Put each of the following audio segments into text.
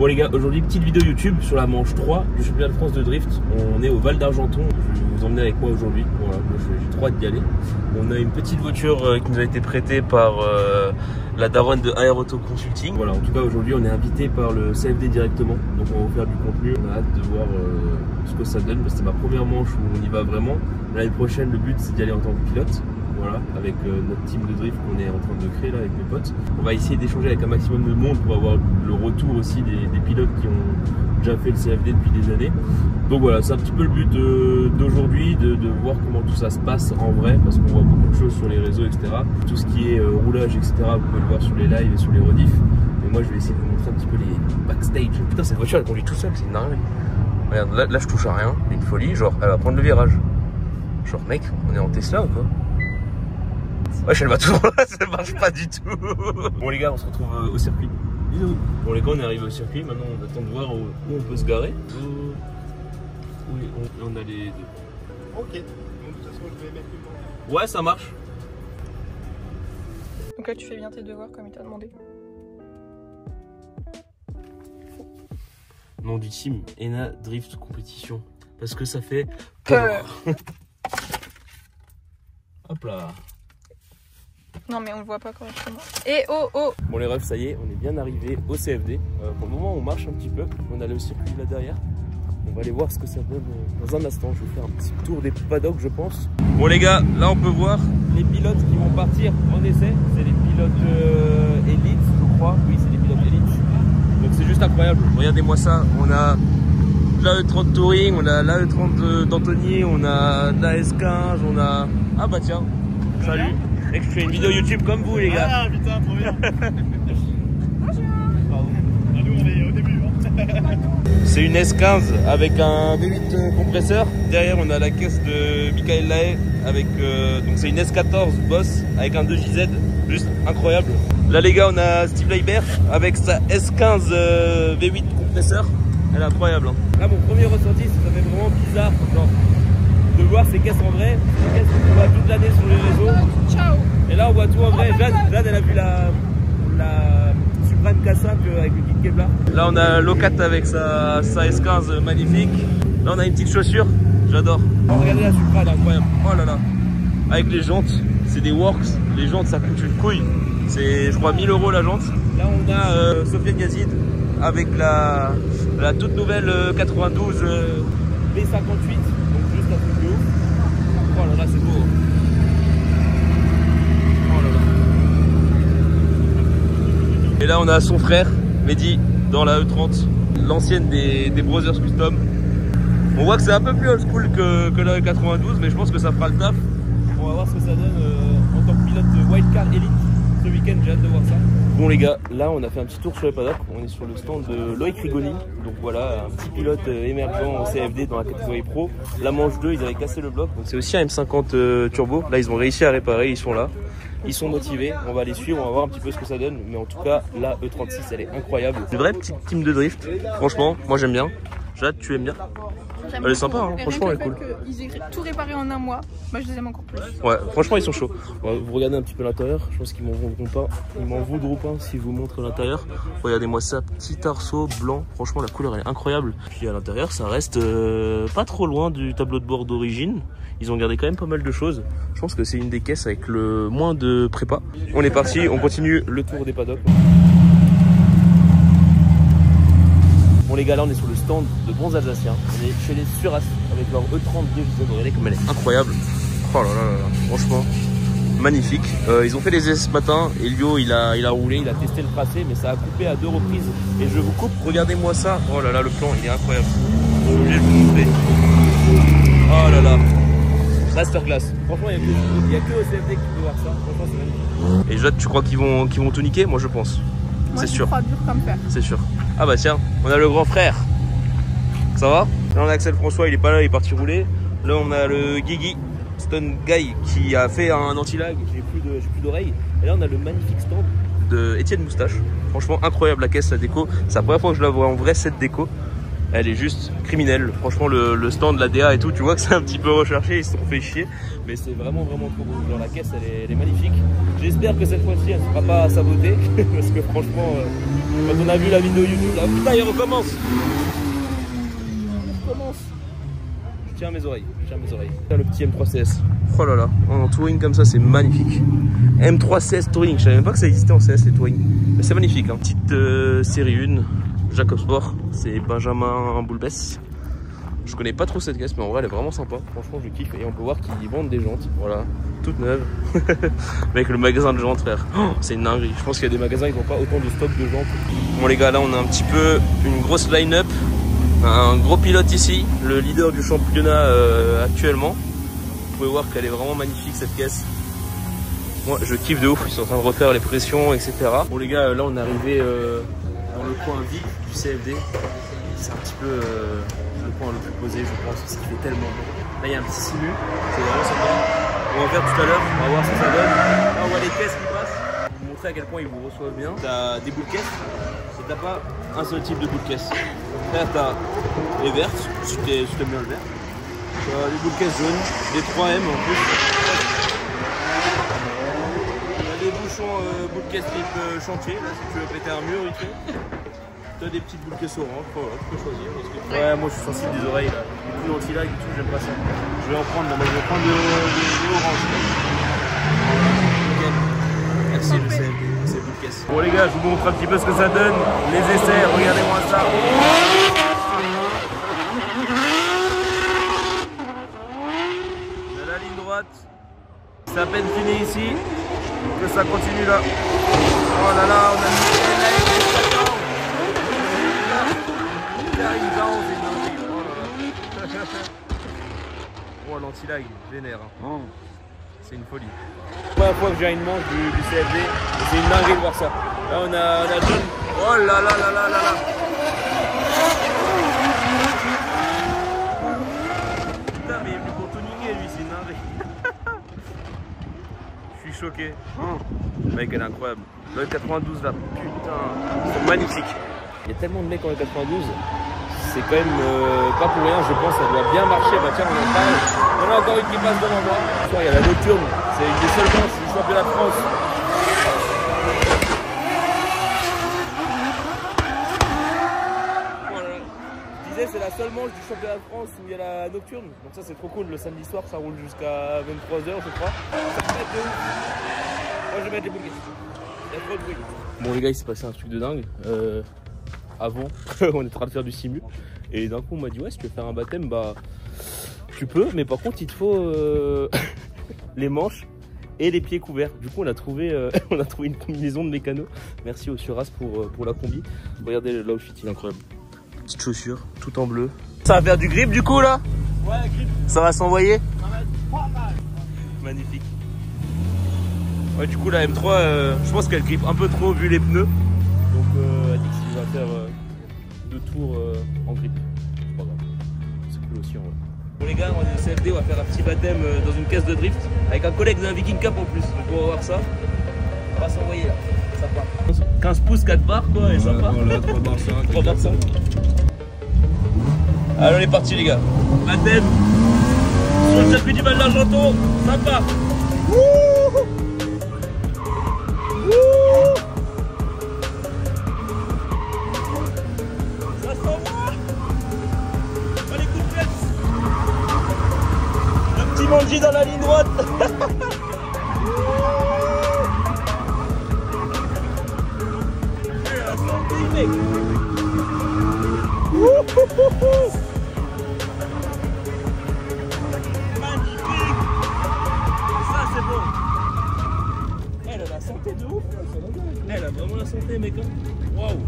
Bon les gars, aujourd'hui petite vidéo YouTube sur la manche 3 du championnat de France de drift. On est au Val d'Argenton, je vais vous emmener avec moi aujourd'hui. Voilà, moi j'ai trop hâte d'y aller. On a une petite voiture qui nous a été prêtée par la daronne de AR Auto Consulting. Voilà, en tout cas aujourd'hui on est invité par le CFD directement, donc on va vous faire du contenu. On a hâte de voir ce que ça donne. C'est ma première manche où on y va vraiment. L'année prochaine le but c'est d'y aller en tant que pilote. Voilà, avec notre team de drift qu'on est en train de créer là avec mes potes. On va essayer d'échanger avec un maximum de monde pour avoir le retour aussi des pilotes qui ont déjà fait le CFD depuis des années. Donc voilà, c'est un petit peu le but d'aujourd'hui, de voir comment tout ça se passe en vrai, parce qu'on voit beaucoup de choses sur les réseaux, etc. Tout ce qui est roulage, etc. Vous pouvez le voir sur les lives et sur les rediffs. Et moi je vais essayer de vous montrer un petit peu les backstage. Putain, cette voiture elle conduit tout seul, c'est une dinguerie. Regarde, là je touche à rien, une folie, genre elle va prendre le virage. Genre mec, on est en Tesla ou quoi? Wesh, elle va toujours là, ça marche pas du tout. Bon les gars, on se retrouve au circuit. Bisous. Bon les gars, on est arrivé au circuit, maintenant on attend de voir où on peut se garer. Oui, on a les deux. Ok, donc de toute façon je vais mettre une. Ouais, ça marche. Donc là tu fais bien tes devoirs comme il t'a demandé. Nom du team, ENA Drift Compétition. Parce que ça fait peur. Hop là. Non mais on le voit pas correctement. Et oh oh. Bon les refs, ça y est, on est bien arrivé au CFD. Pour le moment on marche un petit peu. On a le circuit là derrière. On va aller voir ce que ça donne dans un instant. Je vais faire un petit tour des paddocks je pense. Bon les gars, là on peut voir les pilotes qui vont partir en essai. C'est les pilotes élites je crois. Oui c'est les pilotes élites. Donc c'est juste incroyable. Regardez-moi ça. On a la E30 Touring, on a la E30 d'Anthony, on a la S15, on a... Ah bah tiens, salut. Et que je fais une vidéo YouTube comme vous les gars. Ah putain, trop bien. Bonjour. Pardon. Ah, nous on est au début. Hein. C'est une S15 avec un V8 compresseur. Derrière on a la caisse de Michael Lahaye avec donc c'est une S14 Boss avec un 2JZ, juste incroyable. Là les gars on a Steve Leibert avec sa S15 V8 compresseur. Elle est incroyable hein. Là mon premier ressenti ça fait vraiment bizarre genre, de voir ces caisses en vrai. Ces caisses qu'on voit toute l'année sur les réseaux. Ciao. Et là on voit tout en vrai. Jade elle a vu la Supreme K5 avec le kit Kevlar. Là on a Locat avec sa S15 magnifique. Là on a une petite chaussure, j'adore. Oh, regardez la Supra, elle est incroyable. Oh là là. Avec les jantes, c'est des Works. Les jantes ça coûte une couille. C'est je crois 1000 € la jante. Là on a Sofiane Gazid avec la toute nouvelle 92 B58. Donc juste un truc de ouf. Oh là là c'est beau. Oh là là. Et là on a son frère Mehdi dans la E30, l'ancienne des Brothers Custom. On voit que c'est un peu plus old school que la E92, mais je pense que ça fera le taf. On va voir ce que ça donne en tant que pilote de Wildcard Elite ce week-end, j'ai hâte de voir ça. Bon les gars, là on a fait un petit tour sur les paddocks, on est sur le stand de Loïc Rigoni. Donc voilà, un petit pilote émergent en CFD dans la catégorie pro. La manche 2, ils avaient cassé le bloc, donc c'est aussi un M50 turbo. Là ils ont réussi à réparer, ils sont là. Ils sont motivés, on va les suivre, on va voir un petit peu ce que ça donne. Mais en tout cas, la E36 elle est incroyable. Une vraie petite team de drift, franchement, moi j'aime bien. Jade, tu aimes bien? Elle est sympa, hein. Franchement elle est cool. Ils aient tout réparé en un mois, moi je les aime encore plus. Ouais, franchement ils sont chauds. Vous regardez un petit peu l'intérieur, je pense qu'ils m'en voudront pas. Ils m'en voudront pas si je vous montre l'intérieur. Regardez-moi ça, petit arceau blanc, franchement la couleur elle est incroyable. Puis à l'intérieur ça reste pas trop loin du tableau de bord d'origine. Ils ont gardé quand même pas mal de choses. Je pense que c'est une des caisses avec le moins de prépa. On est parti, on continue le tour des paddocks. Bon les gars, là on est sur le stand de bons Alsaciens. On est chez les Suras avec leur E30 2JZ. Regardez comme elle est incroyable. Oh là là là là, franchement magnifique. Ils ont fait les essais ce matin. Elio il a roulé, il a testé le tracé, mais ça a coupé à 2 reprises. Et je vous coupe, regardez-moi ça. Oh là là, le plan il est incroyable. Je suis obligé de vous montrer. Oh là là. Masterclass. Franchement, il n'y a que au CFD qui peut voir ça. Franchement, c'est magnifique. Et Jade, tu crois qu'ils vont tout niquer? Moi, je pense. C'est sûr. Moi, dur comme fer. C'est sûr. Ah bah tiens, on a le grand frère. Ça va? Là, on a Axel François, il est pas là, il est parti rouler. Là, on a le Guigui, Stone Guy, qui a fait un anti-lag. J'ai plus d'oreilles. Et là, on a le magnifique stand de Étienne Moustache. Franchement, incroyable la caisse, la déco. C'est la première fois que je la vois en vrai, cette déco. elle est juste criminelle. Franchement, le stand de la DA et tout, tu vois que c'est un petit peu recherché, ils se sont fait chier. Mais c'est vraiment trop beau. Genre la caisse, elle est magnifique. J'espère que cette fois-ci, elle ne sera pas sabotée. Parce que franchement, quand on a vu la vidéo YouTube, là, putain, il recommence. Il recommence. Je tiens mes oreilles. Le petit M3CS. Oh là là, en touring comme ça, c'est magnifique. M3CS Touring, je savais même pas que ça existait en CS les touring. Mais c'est magnifique, hein. Petite série 1, Jacob Sport, c'est Benjamin Boulbès. Je connais pas trop cette caisse, mais en vrai elle est vraiment sympa. Franchement, je kiffe. Et on peut voir qu'ils vendent des jantes, voilà, toutes neuves. Avec le magasin de jantes, frère. Oh, c'est une dinguerie. Je pense qu'il y a des magasins qui n'ont pas autant de stock de jantes. Bon les gars, là on a un petit peu une grosse line-up. Un gros pilote ici, le leader du championnat actuellement. Vous pouvez voir qu'elle est vraiment magnifique cette caisse. Moi je kiffe de ouf, ils sont en train de refaire les pressions, etc. Bon les gars, là on est arrivé dans le coin VIP du CFD. C'est un petit peu le coin le plus posé, je pense, parce qu'il fait tellement bon. Là il y a un petit simu, c'est vraiment sympa. On va faire tout à l'heure, on va voir ce que ça donne. Là on voit les caisses qui passent. Pour vous montrer à quel point ils vous reçoivent bien. T'as des boules caisses, et t'as pas un seul type de boule caisse. Là t'as les vertes, si t'aimes bien le vert. T'as les boules caisses jaunes, des 3M en plus. T'as des bouchons boules caisses type chantier, là si tu veux péter un mur vite fait. T'as des petites boules caisses orange, voilà, tu peux choisir. Ouais, moi je suis sensible des oreilles là. Les coups d'anti-lag et tout, j'aime pas ça. Je vais en prendre, là, moi je vais prendre des oranges. Nickel. Merci le CFD, c'est boules caisses. Bon les gars, je vous montre un petit peu ce que ça donne. Les essais, regardez-moi ça. On a la ligne droite. C'est à peine fini ici. Que ça continue là. Oh là là, on a mis oh l'anti-lag, vénère. Hein. C'est une folie. Première fois que j'ai une manche du CFD, c'est une dinguerie de voir ça. Là on a John. Oh là là là là là là. Putain mais il est venu pour tuninguer lui, c'est une dinguerie. Je suis choqué. Le mec elle est incroyable. Le 92 là, putain, c'est magnifique. Il y a tellement de mecs en 92. C'est quand même pas pour rien, je pense, ça doit bien marcher. Bah tiens, on en parle. On a encore une qui passe devant moi. Il y a la nocturne, c'est une des seules manches du championnat de France. Voilà. Je disais, c'est la seule manche du championnat de France où il y a la nocturne. Donc ça, c'est trop cool. Le samedi soir, ça roule jusqu'à 23h, je crois. Ça peut être de ouf. Moi, je vais mettre les boules. Il y a trop de bruit. Bon, les gars, il s'est passé un truc de dingue. Avant, on était en train de faire du simu et d'un coup on m'a dit ouais si tu veux faire un baptême bah tu peux mais par contre il te faut les manches et les pieds couverts. Du coup on a trouvé une combinaison de mécano. Merci au Suras pour la combi. Regardez l'outfit, il est incroyable. Petite chaussure, tout en bleu. Ça va faire du grip du coup là? Ouais, grip. Ça va s'envoyer? Ça va être pas mal. Magnifique. Ouais du coup la M3 je pense qu'elle grippe un peu trop vu les pneus. Donc elle dit qu'il va faire 2 tours en grip. C'est pas grave. C'est cool aussi en vrai. Bon les gars, on est au CFD, on va faire un petit baptême dans une caisse de drift avec un collègue d'un Viking Cup en plus. Donc on va voir ça. On va s'envoyer là. Ça part. 15 pouces, 4 barres quoi et ça part. Voilà, 3 barres 5. 3 barres 5. Allez on est parti les gars. Baptême. Sur le circuit du Val d'Argenton. Ça part. Wouh. Wouh. Manji dans la ligne droite. Mec. Magnifique. Ça c'est bon. Elle a la santé de ouf. Elle a vraiment la santé mec. Waouh.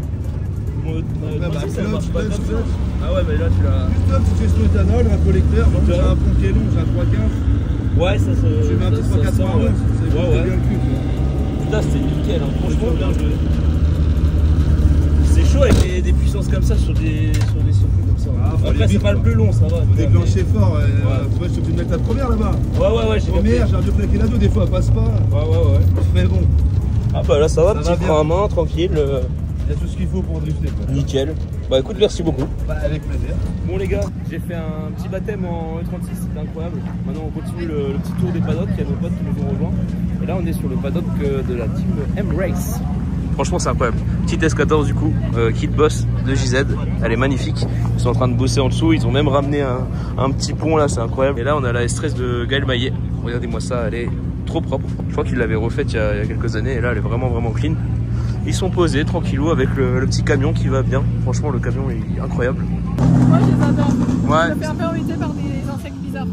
Ah ouais mais là tu l'as. Juste tu fais sur éthanol, un collecteur, donc j'ai un pont qui est long, j'ai un 315. Ouais ça se. Tu mets un petit 391, c'est ouais. Bien le cul. Putain c'était nickel hein. Franchement bien joué. C'est chaud avec des puissances comme ça sur des circuits comme ça. Ah, après c'est pas le plus long ça va. Faut déclencher fort, tu vois je suis obligé de mettre la première là-bas. Ouais j'ai première, j'ai un vieux plaqué la 2, des fois elle passe pas. Ouais. Mais bon. Ah bah là ça va, petit frein à main, tranquille. Il y a tout ce qu'il faut pour drifter. Quoi. Nickel. Bah écoute, merci beaucoup. Bah, avec plaisir. Bon les gars, j'ai fait un petit baptême en E36, c'était incroyable. Maintenant on continue le petit tour des paddocks, il y a nos potes qui nous ont rejoints. Et là on est sur le paddock de la team M-Race. Franchement c'est incroyable. Petite S14 du coup, kit boss de JZ, elle est magnifique. Ils sont en train de bosser en dessous, ils ont même ramené un petit pont là, c'est incroyable. Et là on a la S13 de Gaël Maillet. Regardez-moi ça, elle est trop propre. Je crois qu'il l'avait refaite il y a quelques années et là elle est vraiment clean. Ils sont posés tranquillou avec le petit camion qui va bien. Franchement le camion est incroyable. Moi je les adore. Ouais. Je me fais un peu embêter par des insectes bizarres.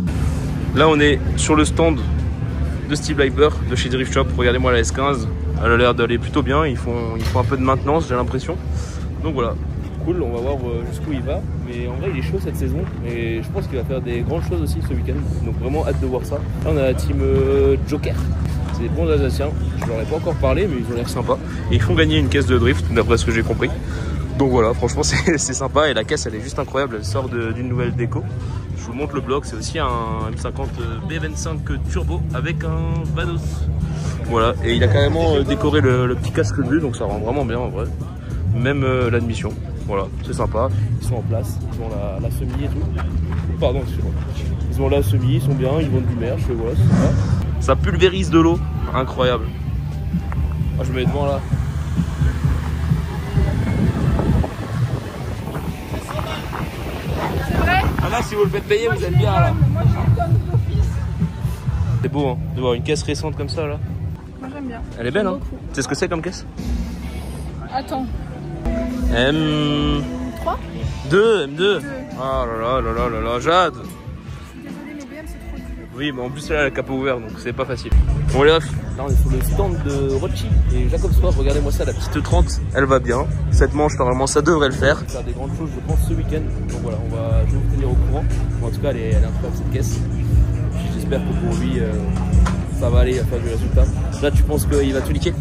Là on est sur le stand de Steve Leiber de chez Drift Shop. Regardez-moi la S15. Elle a l'air d'aller plutôt bien. Ils font un peu de maintenance j'ai l'impression. Donc voilà. Cool, on va voir jusqu'où il va. Mais en vrai il est chaud cette saison. Et je pense qu'il va faire des grandes choses aussi ce week-end. Donc vraiment hâte de voir ça. Là on a la team Joker. C'est des bons Alsaciens, je leur ai pas encore parlé mais ils ont l'air sympas. Et ils font gagner une caisse de drift d'après ce que j'ai compris. Donc voilà, franchement c'est sympa et la caisse elle est juste incroyable, elle sort d'une nouvelle déco. Je vous montre le bloc, c'est aussi un M50 B25 turbo avec un Vanos. Voilà, et il a carrément décoré le petit casque bleu donc ça rend vraiment bien en vrai. Même l'admission, voilà, c'est sympa. Ils sont en place, ils ont la semi et tout. Pardon, excusez-moi. Ils ont la semi, ils sont bien, ils vendent du merch, voilà, c'est sympa. Ça pulvérise de l'eau, incroyable. Ah, je me mets devant là. Ah là, si vous le faites payer, vous êtes bien là. Moi je les donne d'office. C'est beau hein, de voir une caisse récente comme ça là. Moi j'aime bien. Elle est belle hein. Tu sais ce que c'est comme caisse? Attends. M3 M2. Ah là là, Jade. Désolée mais BM c'est trop dur. Oui, mais en plus là, la capot ouvert donc c'est pas facile. Bon les refs, là on est sur le stand de Rothschild et Jacob Sport. Regardez-moi ça, la petite 30, elle va bien. Cette manche normalement ça devrait le faire. Faire des grandes choses je pense ce week-end. Donc voilà, je vais vous tenir au courant. Bon, en tout cas elle est incroyable cette caisse. J'espère que pour lui ça va aller, il va faire du résultat. Là tu penses qu'il va tout niquer?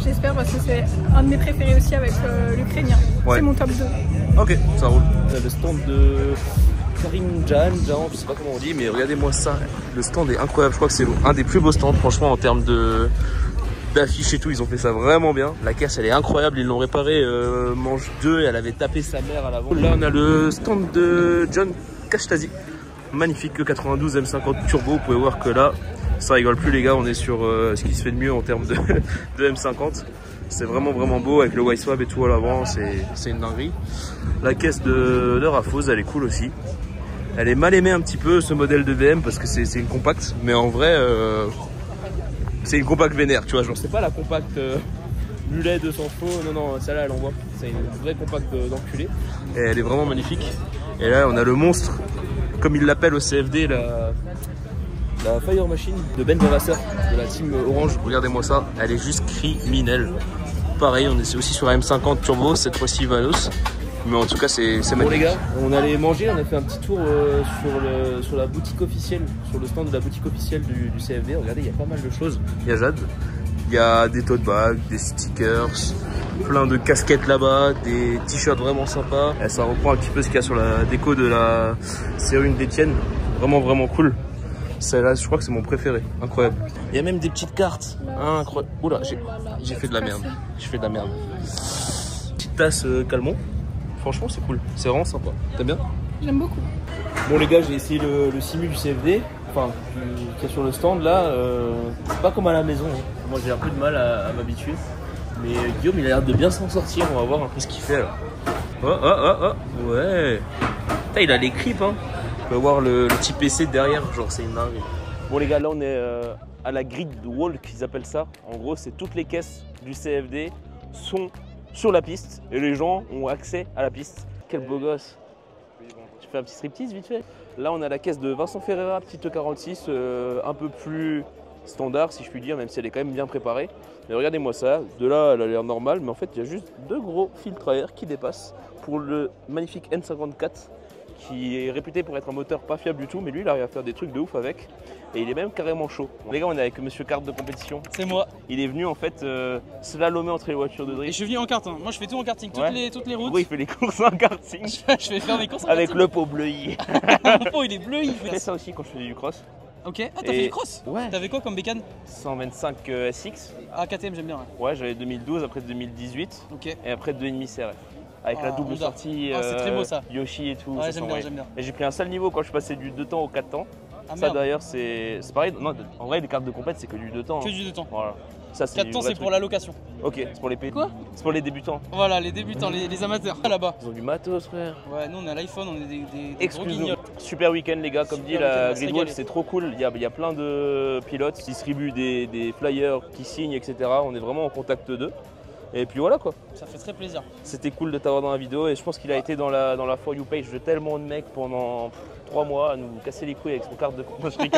J'espère parce que c'est un de mes préférés aussi avec l'Ukrainien. Ouais. C'est mon top 2. Ok, ça roule. On a le stand de Karim Jan, je sais pas comment on dit, mais regardez-moi ça. Le stand est incroyable, je crois que c'est un des plus beaux stands, franchement, en termes d'affiches et tout. Ils ont fait ça vraiment bien. La caisse, elle est incroyable, ils l'ont réparée manche 2 et elle avait tapé sa mère à l'avant. Là, on a le stand de John Kashtazi. Magnifique, que 92 M50 turbo. Vous pouvez voir que là, ça rigole plus les gars, on est sur ce qui se fait de mieux en termes de M50. C'est vraiment beau avec le Y-Swab et tout à l'avant, c'est une dinguerie. La caisse de Rafose, elle est cool aussi. Elle est mal aimée un petit peu ce modèle de VM parce que c'est une compacte, mais en vrai c'est une compacte vénère, tu vois, genre c'est pas la compacte mulet 200 chevaux, non, celle-là elle envoie. C'est une vraie compacte d'enculé et elle est vraiment magnifique. Et là on a le monstre, comme ils l'appellent au CFD, la Fire Machine de Ben Devasser de la team Orange. Regardez-moi ça, elle est juste criminelle. Pareil, on est aussi sur la M50 Turbo, cette fois-ci Vanos. Mais en tout cas, c'est magnifique. Bon les gars, on allait manger, on a fait un petit tour sur la boutique officielle, sur le stand de la boutique officielle du CFD. Regardez, il y a pas mal de choses. Il y a Jade, il y a des tote bags, des stickers, plein de casquettes là-bas, des t-shirts vraiment sympas. Et ça reprend un petit peu ce qu'il y a sur la déco de la série d'Etienne. Vraiment cool. Celle-là, je crois que c'est mon préféré. Incroyable. Il y a même des petites cartes. Incroyable. Oula, j'ai fait de la merde. Petite tasse Calmont. Franchement, c'est cool. C'est vraiment sympa. T'aimes bien? J'aime beaucoup. Bon les gars, j'ai essayé le simu du CFD. Enfin, qui est sur le stand là. C'est pas comme à la maison. Hein. Moi, j'ai un peu de mal à m'habituer. Mais Guillaume, il a l'air de bien s'en sortir. On va voir un peu ce qu'il fait là. Oh. Ouais. Putain, il a les clips, hein. On peut voir le petit PC derrière, genre c'est une dinguerie. Bon les gars, là on est à la grid wall qu'ils appellent ça. En gros, c'est toutes les caisses du CFD sont sur la piste et les gens ont accès à la piste. Quel beau gosse. Je fais un petit striptease vite fait. Là on a la caisse de Vincent Ferreira, petite E46, un peu plus standard si je puis dire, même si elle est quand même bien préparée. Mais regardez-moi ça, de là elle a l'air normale, mais en fait il y a juste deux gros filtres à air qui dépassent pour le magnifique N54. Qui est réputé pour être un moteur pas fiable du tout, mais lui il arrive à faire des trucs de ouf avec et il est même carrément chaud. Les gars, on est avec monsieur Kart de compétition. C'est moi. Il est venu en fait slalomer entre les voitures de drift. Et je suis venu en kart, hein. Moi je fais tout en karting, toutes les routes. Oui, il fait les courses en karting. Je vais faire mes courses en avec karting. le pot bleui. Mon pot il est bleu, il fait ça aussi quand je faisais du cross. Ok, ah t'as fait du cross? Ouais. T'avais quoi comme bécane? 125 SX. Ah, KTM, j'aime bien. Ouais, j'avais 2012, après 2018. Ok. Et après 2,5 CRF. Avec la double sortie c'est très beau ça. Yoshi et tout. Ouais, j'aime bien, j'aime bien. Et j'ai pris un sale niveau quand je suis passé du 2 temps au 4 temps. Ah, ça d'ailleurs c'est pareil. Non, en vrai les cartes de compète c'est que du 2 temps. Que du 2 temps. Voilà. Ça, 4 temps c'est pour la location. Ok, c'est pour les pays. Quoi? C'est pour les débutants. Voilà, les débutants, les amateurs. Là-bas. Ils ont du matos, frère. Ouais, nous on a l'iPhone, on est des gros Excuse-nous. guignols. Super week-end les gars, comme dit la Gridwall, c'est trop cool. Il y a plein de pilotes qui distribuent des flyers, qui signent, etc. On est vraiment en contact d'eux. Et puis voilà quoi. Ça fait très plaisir. C'était cool de t'avoir dans la vidéo et je pense qu'il a été dans la For You page de tellement de mecs pendant 3 mois à nous casser les couilles avec son carte de compétition.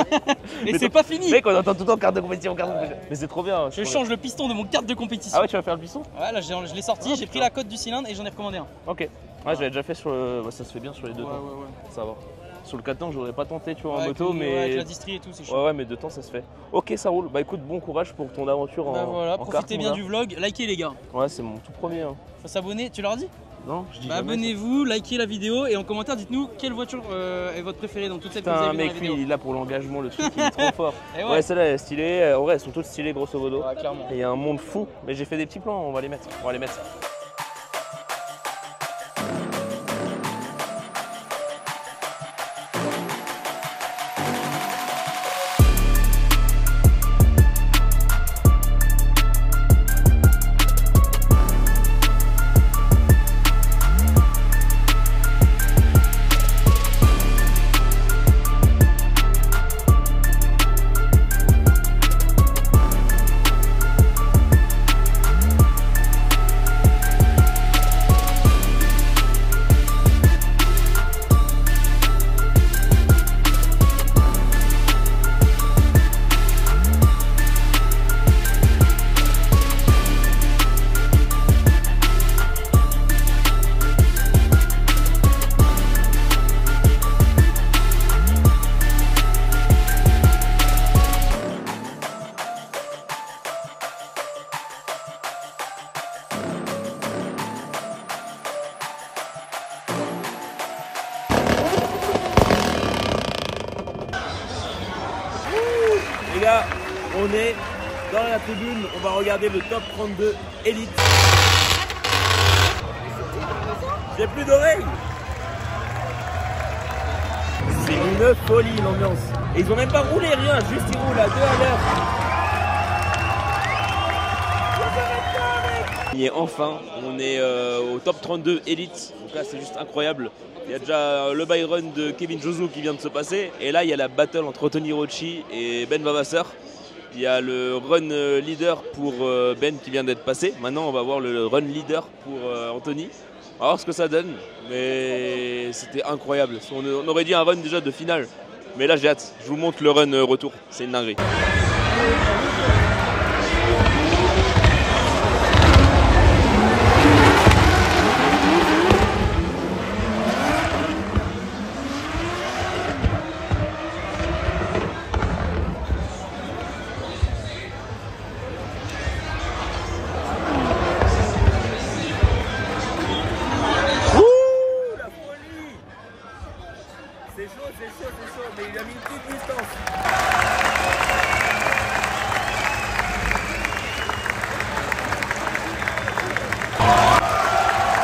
Mais c'est pas fini. Mec, on entend tout le temps carte de compétition, carte de compétition. Mais c'est trop bien. Je change le piston de mon carte de compétition. Ah ouais, tu vas faire le piston? Ouais, là je l'ai sorti, j'ai pris la cote du cylindre et j'en ai recommandé un. Ok. Ouais, j'avais déjà fait sur le. Ça se fait bien sur les 2 temps. Ouais. Ça va. Sur le 4 temps, j'aurais pas tenté, tu vois, en Ouais, moto, mais. Ouais, avec la distrie et tout, c'est chaud. Ouais, mais 2 temps, ça se fait. Ok, ça roule. Bah écoute, bon courage pour ton aventure en. Voilà, en profitez bien du vlog, likez les gars. Ouais, c'est mon tout premier. Hein. Faut s'abonner, tu leur dis? Non, je dis bah, abonnez-vous, likez la vidéo et en commentaire dites-nous quelle voiture est votre préférée dans toutes celles que vous avez vues dans la vidéo. Mec, lui, il est là pour l'engagement, le truc, il est trop fort. Ouais, celle-là elle est stylée. En vrai, elles sont toutes stylées grosso modo. Ouais, clairement. Et il y a un monde fou. Mais j'ai fait des petits plans, on va les mettre. Les gars, on est dans la tribune, on va regarder le top 32 Elite. J'ai plus d'oreilles. C'est une folie l'ambiance. Et ils ont même pas roulé rien, juste ils roulent à 2 à l'heure. Et enfin, on est au top 32 Elite. Donc là, c'est juste incroyable. Il y a déjà le Byron de Kevin Josu qui vient de se passer. Et là, il y a la battle entre Tony Rocci et Ben Vavasseur. Il y a le run leader pour Ben qui vient d'être passé. Maintenant, on va voir le run leader pour Anthony. On va voir ce que ça donne. Mais c'était incroyable. On aurait dit un run déjà de finale. Mais là, j'ai hâte. Je vous montre le run retour. C'est une dinguerie. C'est chaud, mais il a mis une petite distance.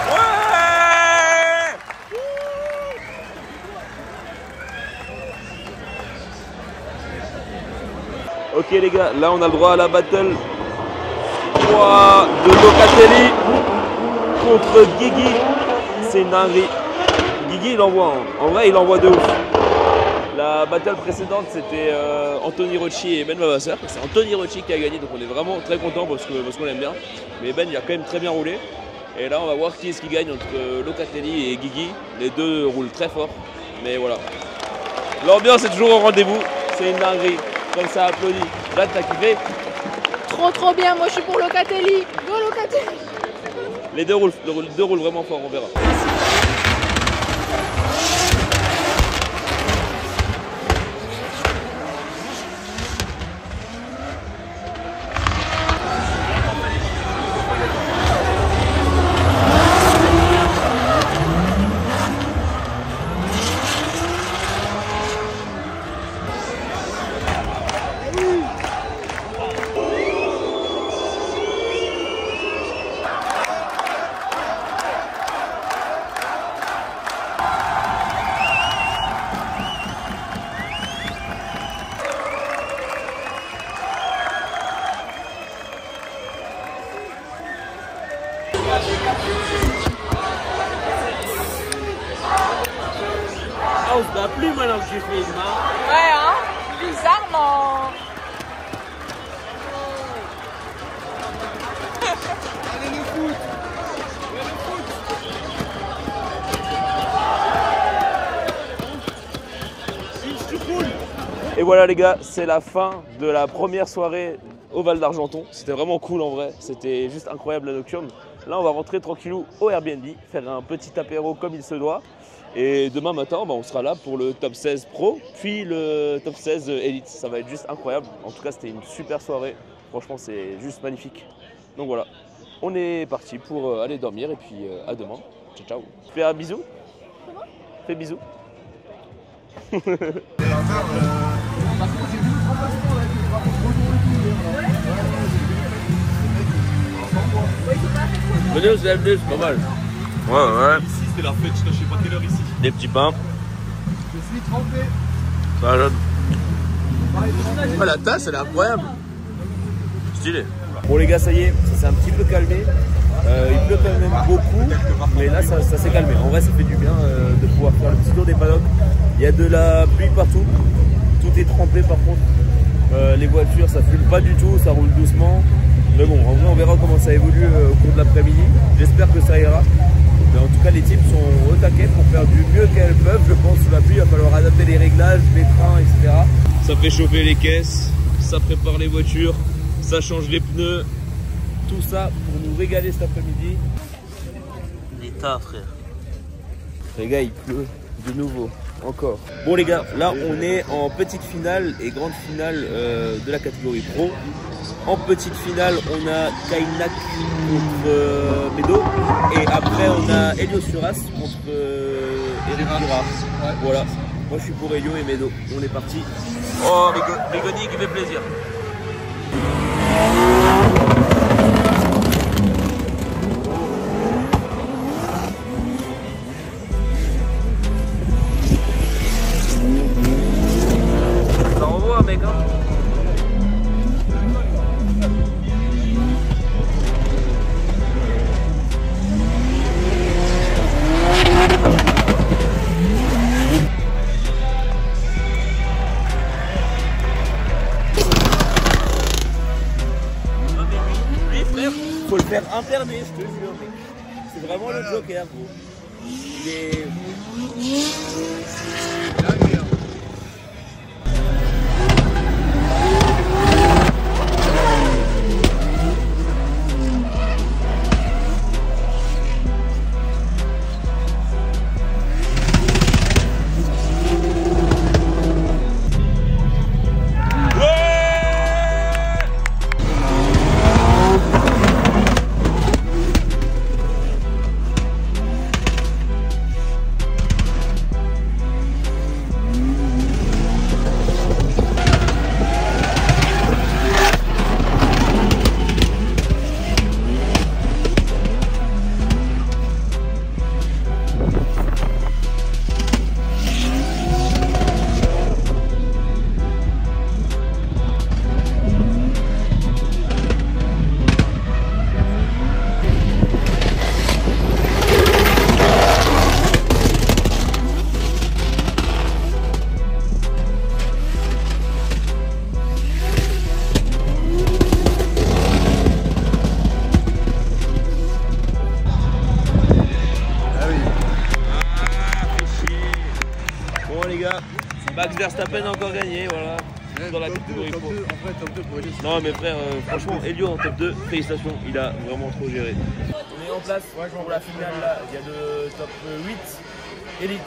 Ouais! Ok les gars, là on a le droit à la battle 3 de Locatelli contre Guigui. C'est une dinguerie. Guigui il envoie, en vrai il envoie de ouf. La battle précédente c'était Anthony Rocci et Ben Vavasseur. C'est Anthony Rocci qui a gagné, donc on est vraiment très content parce qu'on l'aime bien. Mais Ben il a quand même très bien roulé. Et là on va voir qui est-ce qui gagne entre Locatelli et Guigui. Les deux roulent très fort, mais voilà. L'ambiance est toujours au rendez-vous, c'est une dinguerie. Comme ça applaudit. Là t'as kiffé? Trop bien, moi je suis pour Locatelli. Go Locatelli. Les deux roulent vraiment fort, on verra. on se bat plus maintenant que tu filmes. Hein. Ouais, hein. Bizarrement. Allez le foot. Et voilà les gars, c'est la fin de la première soirée au Val d'Argenton. C'était vraiment cool en vrai, c'était juste incroyable la nocturne. Là on va rentrer tranquillou au Airbnb, faire un petit apéro comme il se doit. Et demain matin, on sera là pour le top 16 pro, puis le top 16 Elite. Ça va être juste incroyable. En tout cas, c'était une super soirée. Franchement, c'est juste magnifique. Donc voilà, on est parti pour aller dormir et puis à demain. Ciao, ciao. Fais un bisou. Comment ? Fais bisous. Venez au CFD, c'est pas mal. Ouais. Ici, c'est la fête, je sais pas quelle heure ici. Des petits pains. Je suis trempé. Ça donne. Ah, la tasse, elle est incroyable. Stylé. Bon les gars, ça y est, ça s'est un petit peu calmé. Il pleut quand même beaucoup, mais là ça s'est calmé. En vrai, ça fait du bien de pouvoir faire le petit tour des paddocks. Il y a de la pluie partout. Tout est trempé par contre. Les voitures, ça fume pas du tout, ça roule doucement. Mais bon, en vrai, on verra comment ça évolue au cours de l'après-midi. J'espère que ça ira. Mais en tout cas, les teams sont au taquet pour faire du mieux qu'elles peuvent. Je pense sous la pluie, il va falloir adapter les réglages, les trains, etc. Ça fait chauffer les caisses, ça prépare les voitures, ça change les pneus. Tout ça pour nous régaler cet après-midi. L'état, frère. Les gars, il pleut de nouveau, encore. Bon les gars, là on est en petite finale et grande finale de la catégorie pro. En petite finale, on a Kainak contre Medo. Et après, on a Elio Suras contre Eric Durard. Ouais. Voilà. Moi, je suis pour Elio et Medo. On est parti. Oh, Rigoni qui fait plaisir. Ça revoit, mec, hein. Faut le faire interner, je te jure. C'est vraiment le Joker, gros. Il est... Max Verstappen a encore gagné, voilà. Dans la catégorie pro. Non mais frère, franchement, Elio en top 2, félicitations, il a vraiment trop géré. On est en place pour la finale là, il y a le top 8 Elite.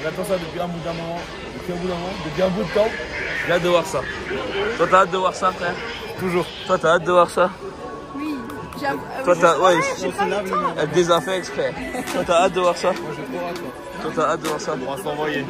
On attend ça depuis un bout d'un moment, depuis un bout de temps. J'ai hâte de voir ça. Toi t'as hâte de voir ça, frère? Toujours. Toi t'as hâte de voir ça? Oui. Toi t'as... Ouais, elle désinfecte, frère. Toi t'as hâte de voir ça? Moi j'ai trop hâte. Toi t'as hâte de voir ça? On va s'envoyer.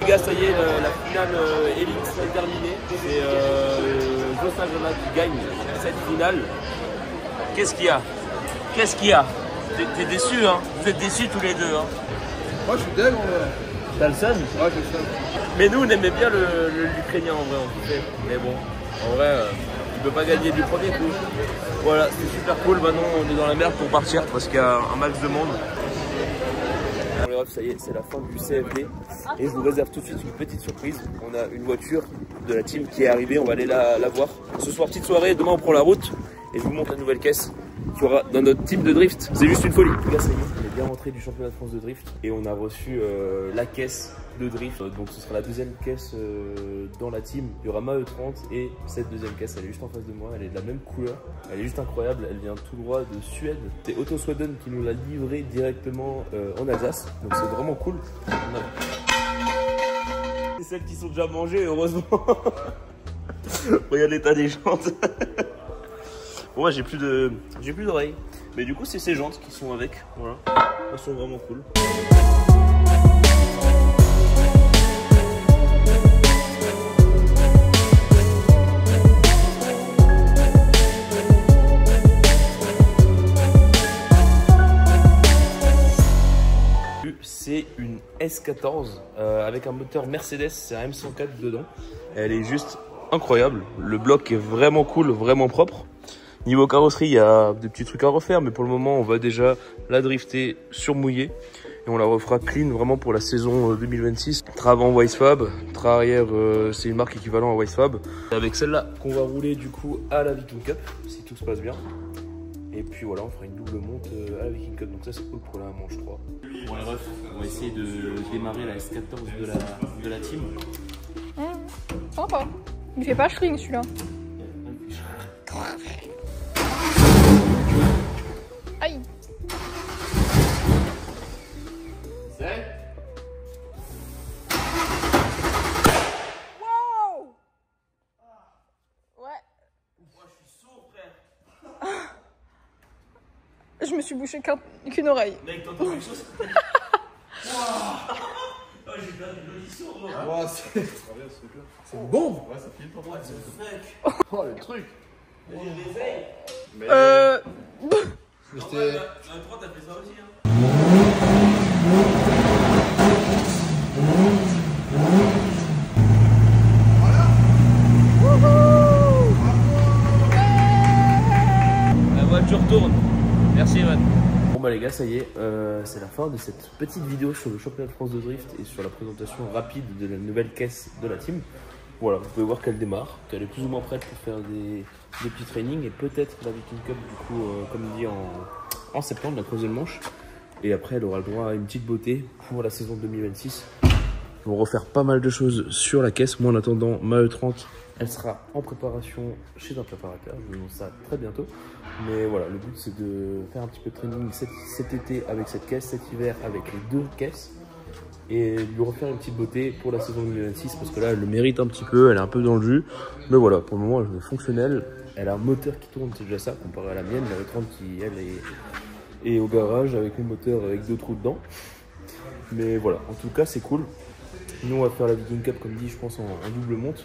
Les gars, ça y est, la finale Elite est terminée. C'est Los Angeles qui gagne cette finale. Qu'est-ce qu'il y a? Qu'est-ce qu'il y a? T'es déçu, hein? Vous êtes déçus tous les deux, hein? Moi je suis deg en vrai. T'as le seum? Ouais, j'ai le seum. Mais nous, on aimait bien l'Ukrainien en vrai, on kiffait. Mais bon, en vrai, tu peux pas gagner du premier coup. Voilà, c'est super cool. Maintenant, on est dans la merde pour partir parce qu'il y a un max de monde. Bon, les refs, ça y est, c'est la fin du CFD. Et je vous réserve tout de suite une petite surprise. On a une voiture de la team qui est arrivée, on va aller la voir. Ce soir, petite soirée, demain on prend la route. Et je vous montre la nouvelle caisse qu'il y aura dans notre team de drift. C'est juste une folie. Les gars, ça y est, on est bien rentré du championnat de France de drift. Et on a reçu la caisse de drift. Donc ce sera la deuxième caisse dans la team. Il y aura ma E30 et cette deuxième caisse, elle est juste en face de moi. Elle est de la même couleur. Elle est juste incroyable. Elle vient tout droit de Suède. C'est Auto Sweden qui nous l'a livrée directement en Alsace. Donc c'est vraiment cool. C'est celles qui sont déjà mangées, heureusement. Regarde l'état des jantes. Bon, moi j'ai plus d'oreilles. Mais du coup, c'est ces jantes qui sont avec. Voilà. Elles sont vraiment cool. C'est une S14 avec un moteur Mercedes, c'est un M104 dedans. Elle est juste incroyable. Le bloc est vraiment cool, vraiment propre. Niveau carrosserie, il y a des petits trucs à refaire, mais pour le moment, on va déjà la drifter sur mouillé. Et on la refera clean vraiment pour la saison 2026. Train avant Wisefab, train arrière, c'est une marque équivalente à Wisefab. Avec celle-là qu'on va rouler du coup à la Viking Cup, si tout se passe bien. Et puis voilà, on fera une double monte à la Viking Cup, donc ça c'est cool pour la manche 3. Bon les refs, on va essayer de démarrer la S14 de la team. Sympa. Il fait pas schling celui-là. Aïe. C'est wow. Ouais. Moi je suis sourd frère. Je me suis bouché qu'une oreille. Mec, t'entends quelque chose? Oh, j'ai perdu l'audition, moi. Oh, c'est bon. Ouais, ça file pour moi. Oh, le truc. J'ai réveillé. Mais Mais c'était... La 3, t'as fait ça aussi, hein. La voiture tourne. Merci, Evan. Bon bah les gars, ça y est, c'est la fin de cette petite vidéo sur le championnat de France de drift et sur la présentation rapide de la nouvelle caisse de la team. Voilà, vous pouvez voir qu'elle démarre, qu'elle est plus ou moins prête pour faire des petits trainings et peut-être la Viking Cup du coup, comme dit en septembre, la troisième manche. Et après, elle aura le droit à une petite beauté pour la saison 2026. Ils vont refaire pas mal de choses sur la caisse. Moi en attendant, ma E30, elle sera en préparation chez un préparateur. Je vous annonce ça très bientôt. Mais voilà, le but c'est de faire un petit peu de training cet été avec cette caisse, cet hiver avec les deux caisses. Et lui refaire une petite beauté pour la saison 2026 parce que là elle le mérite un petit peu, elle est un peu dans le jus. Mais voilà, pour le moment elle est fonctionnelle. Elle a un moteur qui tourne, c'est déjà ça comparé à la mienne. La E30 qui elle est au garage avec le moteur avec 2 trous dedans. Mais voilà, en tout cas c'est cool. Nous on va faire la Viking Cup comme dit je pense en double monte.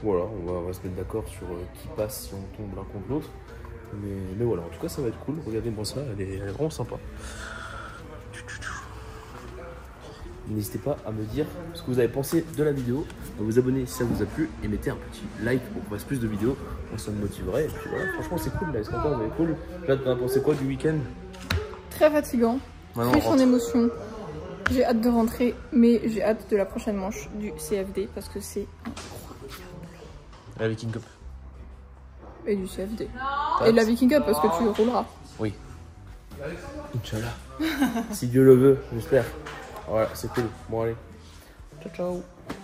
Voilà, on va se mettre d'accord sur qui passe si on tombe l'un contre l'autre. Mais voilà, en tout cas ça va être cool. Regardez-moi ça, elle est vraiment sympa. N'hésitez pas à me dire ce que vous avez pensé de la vidéo, à vous abonner si ça vous a plu et mettez un petit like pour qu'on fasse plus de vidéos, ça me motiverait. Et puis voilà, franchement c'est cool, la S14 elle est cool. Là, t'en as pensé quoi du week-end? Très fatigant, riche en émotions. J'ai hâte de rentrer, mais j'ai hâte de la prochaine manche du CFD parce que c'est incroyable. La Viking Cup. Et du CFD. Et de la Viking Cup parce que tu rouleras. Oui. Inch'Allah. Si Dieu le veut, j'espère. Voilà, c'est cool. Bon allez. Ciao. Ciao, ciao.